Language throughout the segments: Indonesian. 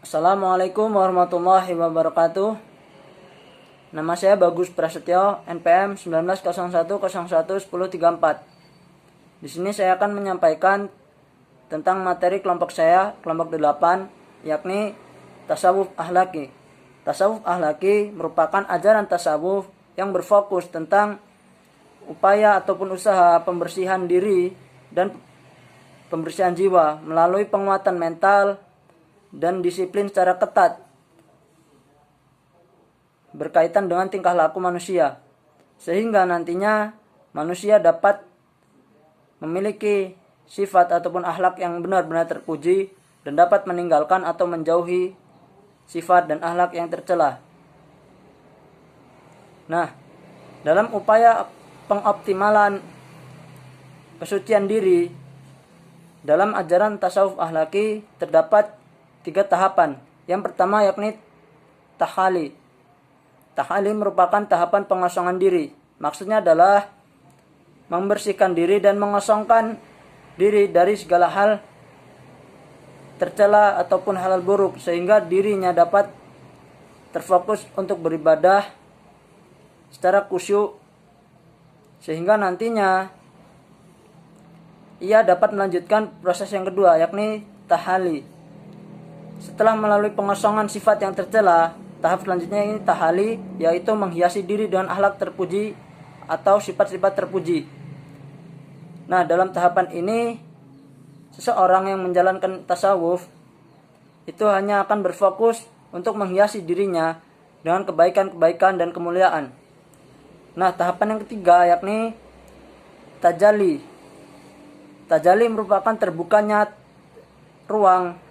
Assalamualaikum warahmatullahi wabarakatuh. Nama saya Bagus Prasetyo, NPM 1901011034. Di sini saya akan menyampaikan tentang materi kelompok saya, kelompok 8, yakni tasawuf ahlaki. Tasawuf ahlaki merupakan ajaran tasawuf yang berfokus tentang upaya ataupun usaha pembersihan diri dan pembersihan jiwa melalui penguatan mental dan disiplin secara ketat berkaitan dengan tingkah laku manusia, sehingga nantinya manusia dapat memiliki sifat ataupun akhlak yang benar-benar terpuji dan dapat meninggalkan atau menjauhi sifat dan akhlak yang tercela. Nah, dalam upaya pengoptimalan kesucian diri dalam ajaran tasawuf ahlaki terdapat 3 tahapan. Yang pertama yakni tahali. Tahali merupakan tahapan pengosongan diri. Maksudnya adalah membersihkan diri dan mengosongkan diri dari segala hal tercela ataupun hal buruk, sehingga dirinya dapat terfokus untuk beribadah secara khusyuk, sehingga nantinya ia dapat melanjutkan proses yang kedua yakni tahali. Setelah melalui pengosongan sifat yang tercela, tahap selanjutnya ini tahali, yaitu menghiasi diri dengan akhlak terpuji atau sifat-sifat terpuji. Nah, dalam tahapan ini seseorang yang menjalankan tasawuf itu hanya akan berfokus untuk menghiasi dirinya dengan kebaikan-kebaikan dan kemuliaan. Nah, tahapan yang ketiga yakni tajalli. Tajalli merupakan terbukanya ruang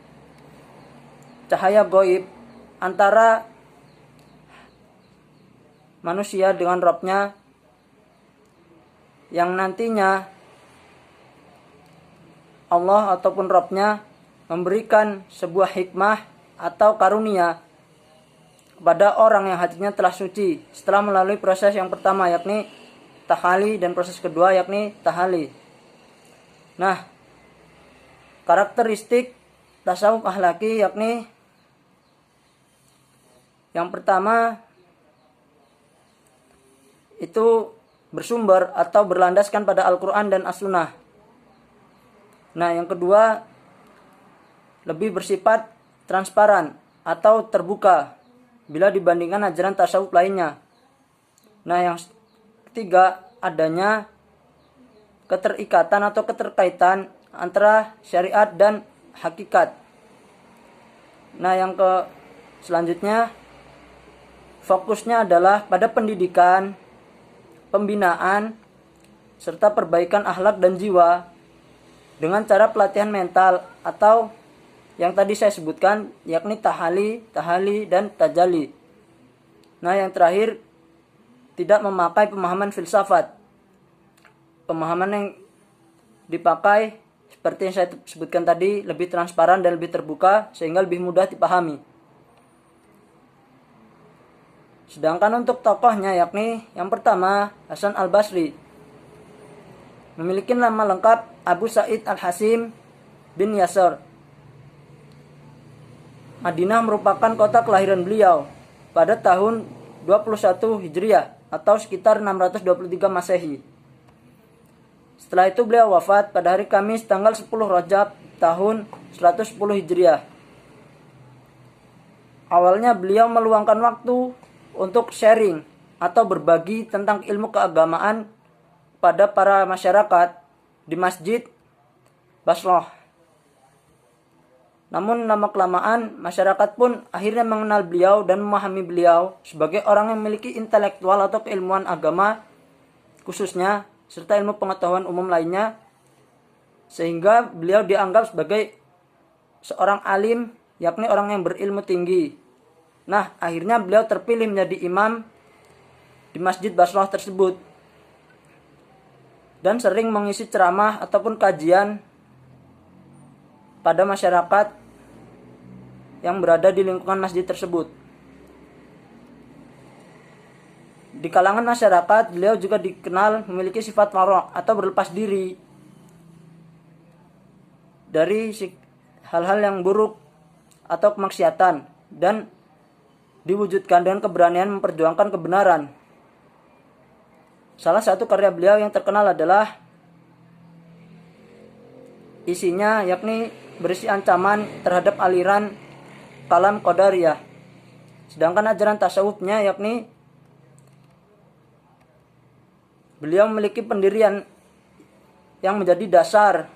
cahaya gaib antara manusia dengan Rabb-nya, yang nantinya Allah ataupun Rabb-nya memberikan sebuah hikmah atau karunia kepada orang yang hatinya telah suci setelah melalui proses yang pertama yakni tahali dan proses kedua yakni tahali. Nah, karakteristik tasawuf ahlaki yakni yang pertama itu bersumber atau berlandaskan pada Al-Quran dan As-Sunnah. Nah, yang kedua lebih bersifat transparan atau terbuka bila dibandingkan ajaran tasawuf lainnya. Nah, yang ketiga adanya keterikatan atau keterkaitan antara syariat dan hakikat. Nah, yang selanjutnya fokusnya adalah pada pendidikan, pembinaan, serta perbaikan akhlak dan jiwa dengan cara pelatihan mental atau yang tadi saya sebutkan yakni tahali, dan tajalli. Nah, yang terakhir tidak memakai pemahaman filsafat. Pemahaman yang dipakai seperti yang saya sebutkan tadi lebih transparan dan lebih terbuka sehingga lebih mudah dipahami. Sedangkan untuk tokohnya yakni yang pertama Hasan Al-Basri, memiliki nama lengkap Abu Sa'id Al-Hasim bin Yasar. Madinah merupakan kota kelahiran beliau pada tahun 21 Hijriah atau sekitar 623 Masehi. Setelah itu beliau wafat pada hari Kamis tanggal 10 Rajab tahun 110 Hijriah. Awalnya beliau meluangkan waktu untuk sharing atau berbagi tentang ilmu keagamaan pada para masyarakat di Masjid Basroh. Namun lama-kelamaan masyarakat pun akhirnya mengenal beliau dan memahami beliau sebagai orang yang memiliki intelektual atau keilmuan agama khususnya serta ilmu pengetahuan umum lainnya, sehingga beliau dianggap sebagai seorang alim, yakni orang yang berilmu tinggi. Nah, akhirnya beliau terpilih menjadi imam di Masjid Basroh tersebut dan sering mengisi ceramah ataupun kajian pada masyarakat yang berada di lingkungan masjid tersebut. Di kalangan masyarakat, beliau juga dikenal memiliki sifat wara' atau berlepas diri dari hal-hal yang buruk atau kemaksiatan dan diwujudkan dengan keberanian memperjuangkan kebenaran. Salah satu karya beliau yang terkenal adalah isinya yakni berisi ancaman terhadap aliran kalam qadariyah. Sedangkan ajaran tasawufnya yakni beliau memiliki pendirian yang menjadi dasar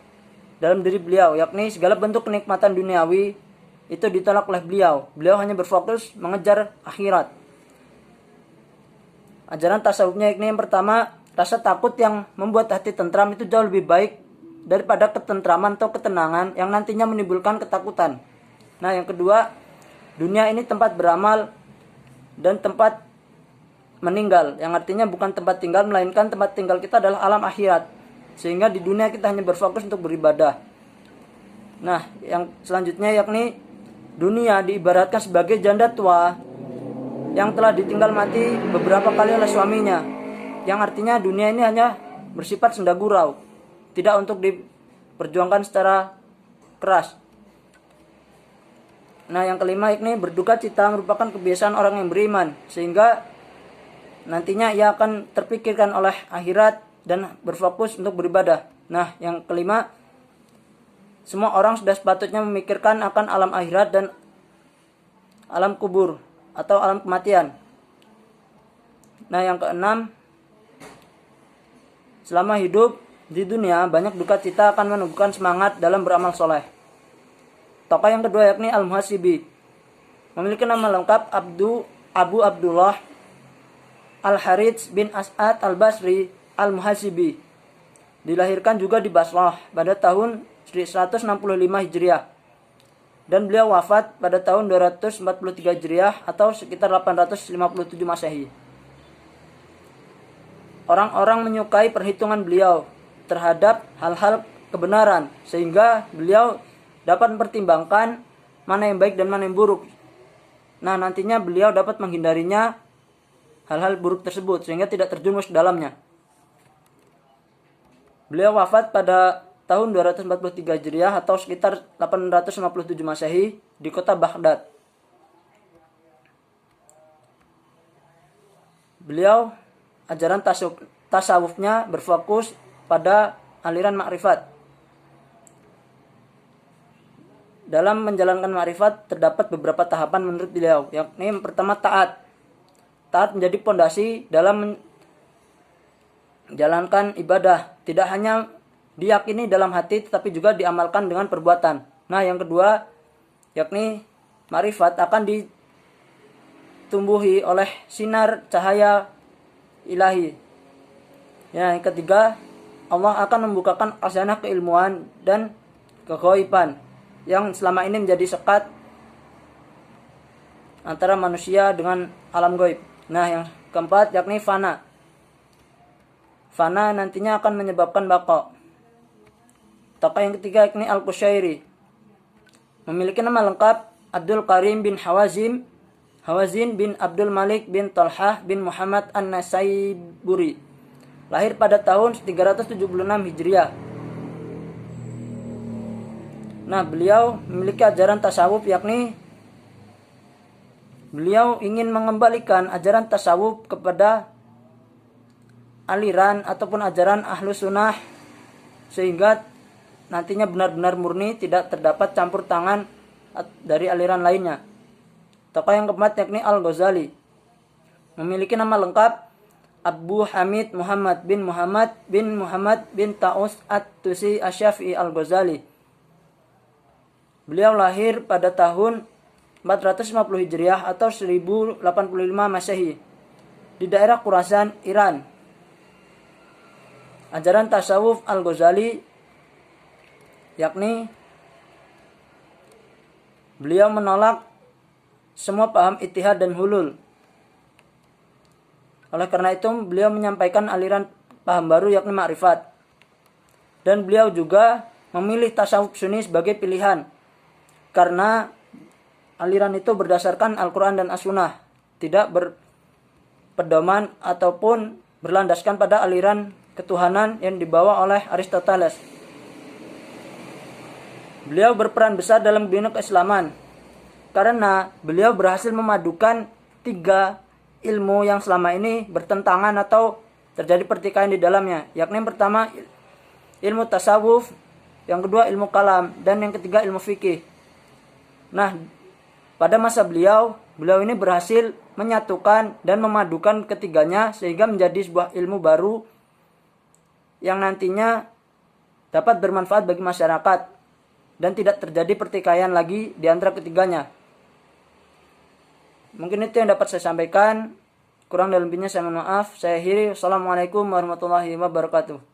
dalam diri beliau, yakni segala bentuk kenikmatan duniawi itu ditolak oleh beliau. Beliau hanya berfokus mengejar akhirat. Ajaran tasawufnya yakni yang pertama, rasa takut yang membuat hati tentram itu jauh lebih baik daripada ketentraman atau ketenangan yang nantinya menimbulkan ketakutan. Nah, yang kedua, dunia ini tempat beramal dan tempat meninggal, yang artinya bukan tempat tinggal, melainkan tempat tinggal kita adalah alam akhirat. Sehingga di dunia kita hanya berfokus untuk beribadah. Nah, yang selanjutnya yakni dunia diibaratkan sebagai janda tua yang telah ditinggal mati beberapa kali oleh suaminya, yang artinya dunia ini hanya bersifat senda gurau, tidak untuk diperjuangkan secara keras. Nah, yang kelima yakni berduka cita merupakan kebiasaan orang yang beriman, sehingga nantinya ia akan terpikirkan oleh akhirat dan berfokus untuk beribadah. Nah, yang kelima, semua orang sudah sepatutnya memikirkan akan alam akhirat dan alam kubur atau alam kematian. Nah, yang keenam, selama hidup di dunia banyak duka cita akan menumbuhkan semangat dalam beramal soleh. Tokoh yang kedua yakni Al-Muhasibi, memiliki nama lengkap Abu Abdullah Al-Harits bin As'ad Al-Basri Al-Muhasibi. Dilahirkan juga di Basrah pada tahun 165 Hijriah. Dan beliau wafat pada tahun 243 Hijriah atau sekitar 857 Masehi. Orang-orang menyukai perhitungan beliau terhadap hal-hal kebenaran, sehingga beliau dapat mempertimbangkan mana yang baik dan mana yang buruk. Nah, nantinya beliau dapat menghindarinya hal-hal buruk tersebut sehingga tidak terjumus ke dalamnya. Beliau wafat pada tahun 243 Hijriah atau sekitar 857 Masehi di kota Baghdad. Beliau ajaran tasawufnya berfokus pada aliran makrifat. Dalam menjalankan makrifat terdapat beberapa tahapan menurut beliau, yakni yang pertama taat. Taat menjadi pondasi dalam menjalankan ibadah, tidak hanya diyakini dalam hati tetapi juga diamalkan dengan perbuatan. Nah, yang kedua yakni makrifat akan ditumbuhi oleh sinar cahaya ilahi. Yang ketiga, Allah akan membukakan khazanah keilmuan dan keghaiban yang selama ini menjadi sekat antara manusia dengan alam gaib. Nah, yang keempat yakni fana. Fana nantinya akan menyebabkan baqa. Tokoh yang ketiga yakni Al-Qushairi, memiliki nama lengkap Abdul Karim bin Hawazin bin Abdul Malik bin Talhah bin Muhammad An-Nasaiburi. Lahir pada tahun 376 Hijriah. Nah, beliau memiliki ajaran tasawuf, yakni beliau ingin mengembalikan ajaran tasawuf kepada aliran ataupun ajaran ahlu sunnah, sehingga nantinya benar-benar murni, tidak terdapat campur tangan dari aliran lainnya. Tokoh yang keempat yakni Al-Ghazali, memiliki nama lengkap Abu Hamid Muhammad bin Taus At-Tusi Asy-Syafi'i Al-Ghazali. Beliau lahir pada tahun 450 Hijriah atau 1085 Masehi di daerah Khurasan, Iran. Ajaran tasawuf Al-Ghazali yakni beliau menolak semua paham ittihad dan hulul. Oleh karena itu beliau menyampaikan aliran paham baru yakni makrifat. Dan beliau juga memilih tasawuf sunni sebagai pilihan karena aliran itu berdasarkan Al-Quran dan As-Sunnah, tidak berpedoman ataupun berlandaskan pada aliran ketuhanan yang dibawa oleh Aristoteles. Beliau berperan besar dalam dunia keislaman karena beliau berhasil memadukan 3 ilmu yang selama ini bertentangan atau terjadi pertikaian di dalamnya, yakni yang pertama ilmu tasawuf, yang kedua ilmu kalam, dan yang ketiga ilmu fikih. Nah, pada masa beliau ini berhasil menyatukan dan memadukan ketiganya sehingga menjadi sebuah ilmu baru yang nantinya dapat bermanfaat bagi masyarakat dan tidak terjadi pertikaian lagi di antara ketiganya. Mungkin itu yang dapat saya sampaikan. Kurang dan lebihnya saya mohon maaf. Saya akhiri. Wassalamualaikum warahmatullahi wabarakatuh.